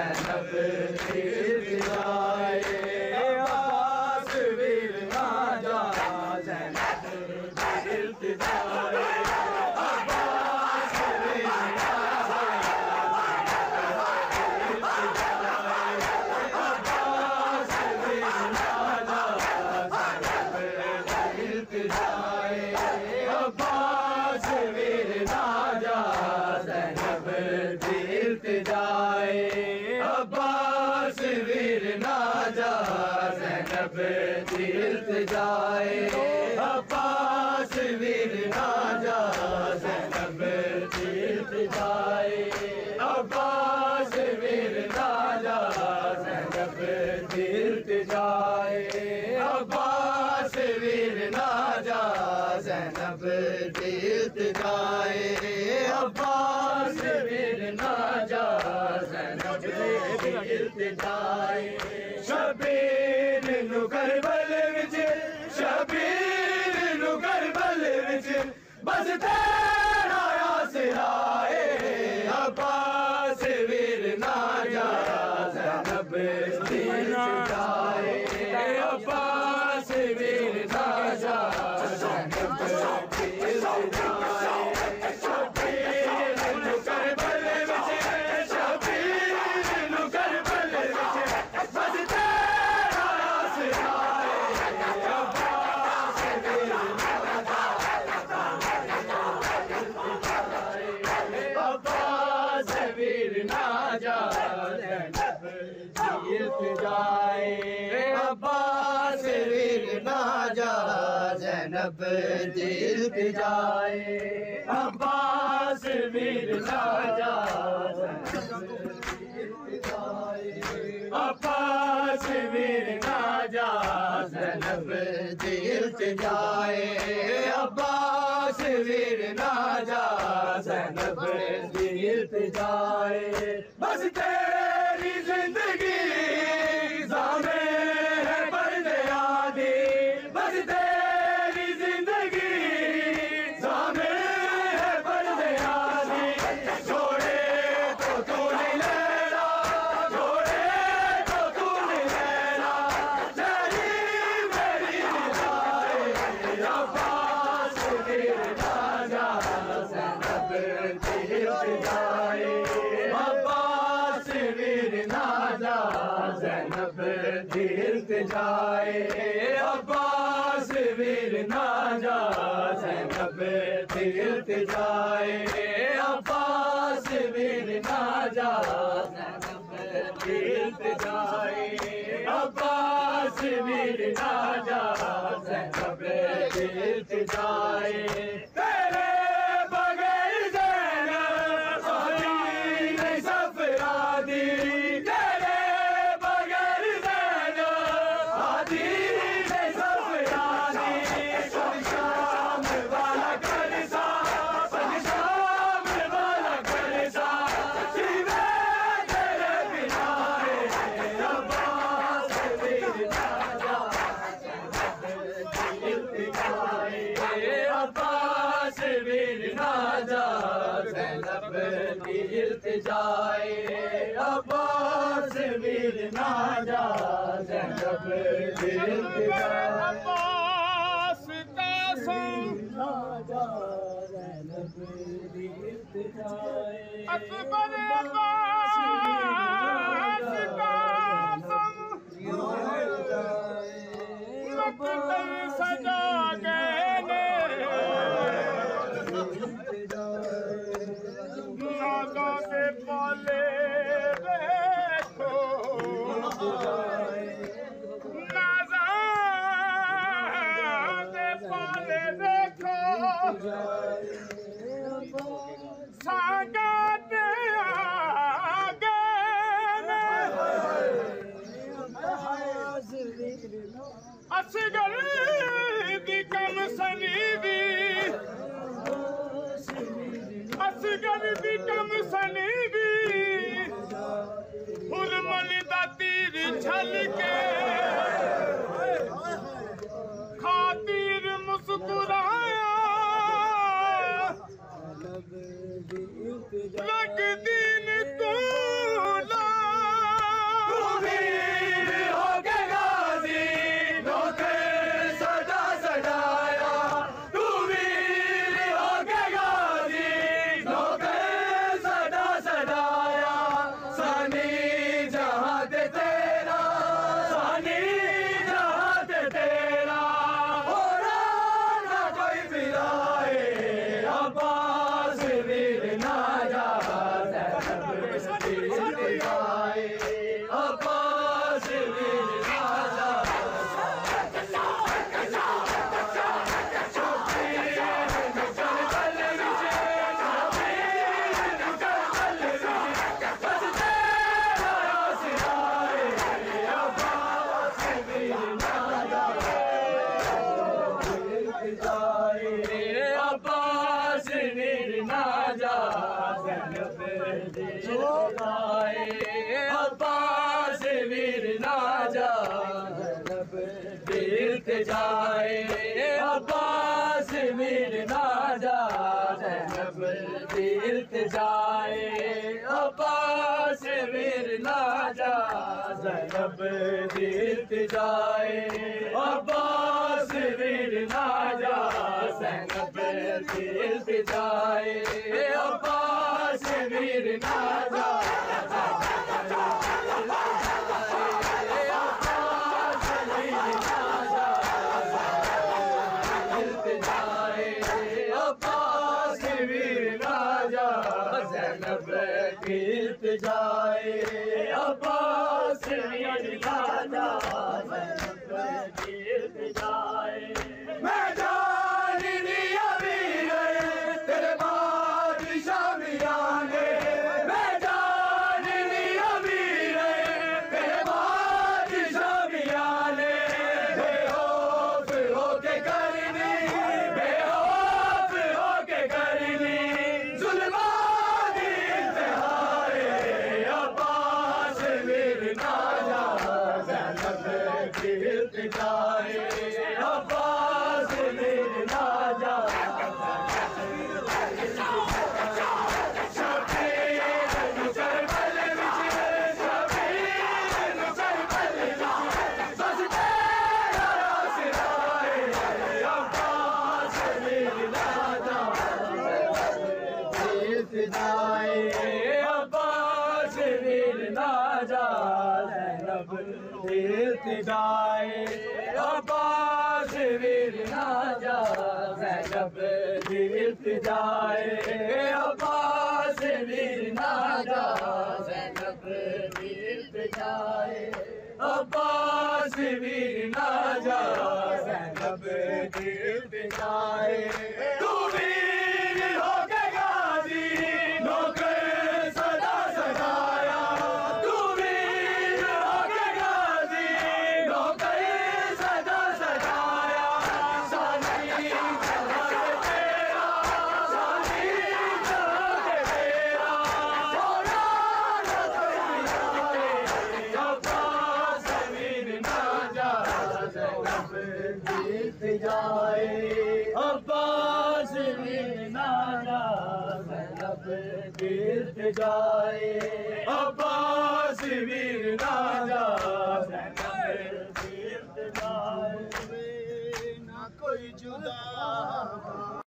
ज़ैनब तीर्थ जाए, अब्बास वीर ना जा, ज़ैनब तीर्थ जाए, अब्बास वीर ना जा, अब्बास वीर ना जा, ज़ैनब तीर्थ जाए, अब्बास वीर ना जा, ज़ैनब तीर्थ जाए, अब्बास वीर ना जा, ज़ैनब तीर्थ जाए, अब्बास वीर ना जा, ज़ैनब तीर्थ जाए, अब्बास वीर ना जा, ज़ैनब तीर्थ जाए, अब्बास वीर ना जा, ज़ैनब तीर्थ जाए, अब्बास वीर ना जा, ज़ैनब तीर्थ जाए, शबीर नु करबल विच, शबीर नु करबल विच, बस तेरा आसरा है, अब्बास वीर ना जा, ज़ैनब तीर्थ जाए, अब्बास वीर ना जा, ज़ैनब तीर्थ जाए, शबीर नु करबल विच, शबीर नु करबल विच, बस तेरा आसरा है, अब्बास वीर ना जा, अब्बास वीर ना जा, ज़ैनब तीर्थ जाए, अब्बास वीर ना जा, ज़ैनब तीर्थ जाए, अब्बास वीर ना जा, अब्बास वीर ना जा, ज़ैनब तीर्थ जाए, अब्बास वीर ना जा, ज़ैनब तीर्थ जाए, बस तेरी जिंदगी ज़ामे है पर्दे आदि, बस तेरी जिंदगी ज़ामे है पर्दे आदि, छोड़े तो तू नहीं लेना, छोड़े तो तू नहीं लेना, तेरी मेरी निगाहे, अब्बास वीर ना जा, ज़ैनब तीर्थ जाए, अब्बास वीर ना जा, ज़ैनब तीर्थ जाए, अब्बास वीर ना जा, ज़ैनब तीर्थ जाए, अब्बास वीर ना जा, ज़ैनब तीर्थ जाए, अब्बास वीर ना जा, ज़ैनब तीर्थ जाए, तेरे बगैर ज़ैनब शादी नहीं सफरादी, तेरे बगैर ज़ैनब शादी नहीं सफरादी, शाम वाला करसा, शाम वाला करसा, जीवे तेरे बिना है, अब्बास वीर ना जा, तीर्थ जाए, अब्बास वीर ना जा, ज़ैनब तीर्थ जाए, अब्बास वीर ना जा, ज़ैनब तीर्थ जाए, अब्बास का संग ना जा, ज़ैनब तीर्थ जाए, अकबर अब्बास का संग मकतल सजा गए ने, नाज़ों से पाले देखो, नाज़ों से पाले देखो, सागत आगे असगर दी कम सनीदी, असगर दी कम सनीदी, हुरमल दा तीर छल के, खातिर मुस्कुराया, लग दीन तू ला तीर्थ जाए अब्बास वीर ना जा ज़ैनब तीर्थ जाए अब्बास वीर ना जा ज़ैनब तीर्थ जाए अब्बास वीर ना जा ज़ैनब तीर्थ जाए अब्बास वीर ना जा ज़ैनब तीर्थ जाए अब्बास वीर ना जा ज़ैनब तीर्थ जाए मैं जान लिया वीर तेरे बादशाह वीराने मैं जान लिया वीर तेरे बादशाह वीराने बेखौफ होके करनी बेखौफ होके करनी तीर्थ जाए अब्बास वीर ना जा शबीर करबल विच शबीर करबल विच बस तेरा आसरा है अब्बास वीर ना जा तीर्थ जाए अब्बास वीर ना जा ज़ैनब तीर्थ जाए अब्बास वीर ना जा ज़ैनब तीर्थ जाए अब्बास वीर ना जा ज़ैनब तीर्थ जाए अब्बास वीर ना जा ज़ैनब तीर्थ जाए तू वीर हो के गाजी नौकर सदा सजाया तू वीर हो के गाजी नौकर सदा सजाया सानी जहां तेरा सानी जहां तेरा मौलाना अब्बास वीर ना जा ज़ैनब तीर्थ जाए अब्बास वीर ना जा ज़ैनब तीर्थ जाए अब्बास वीर ना जा ज़ैनब तीर्थ जाए ना कोई जुदा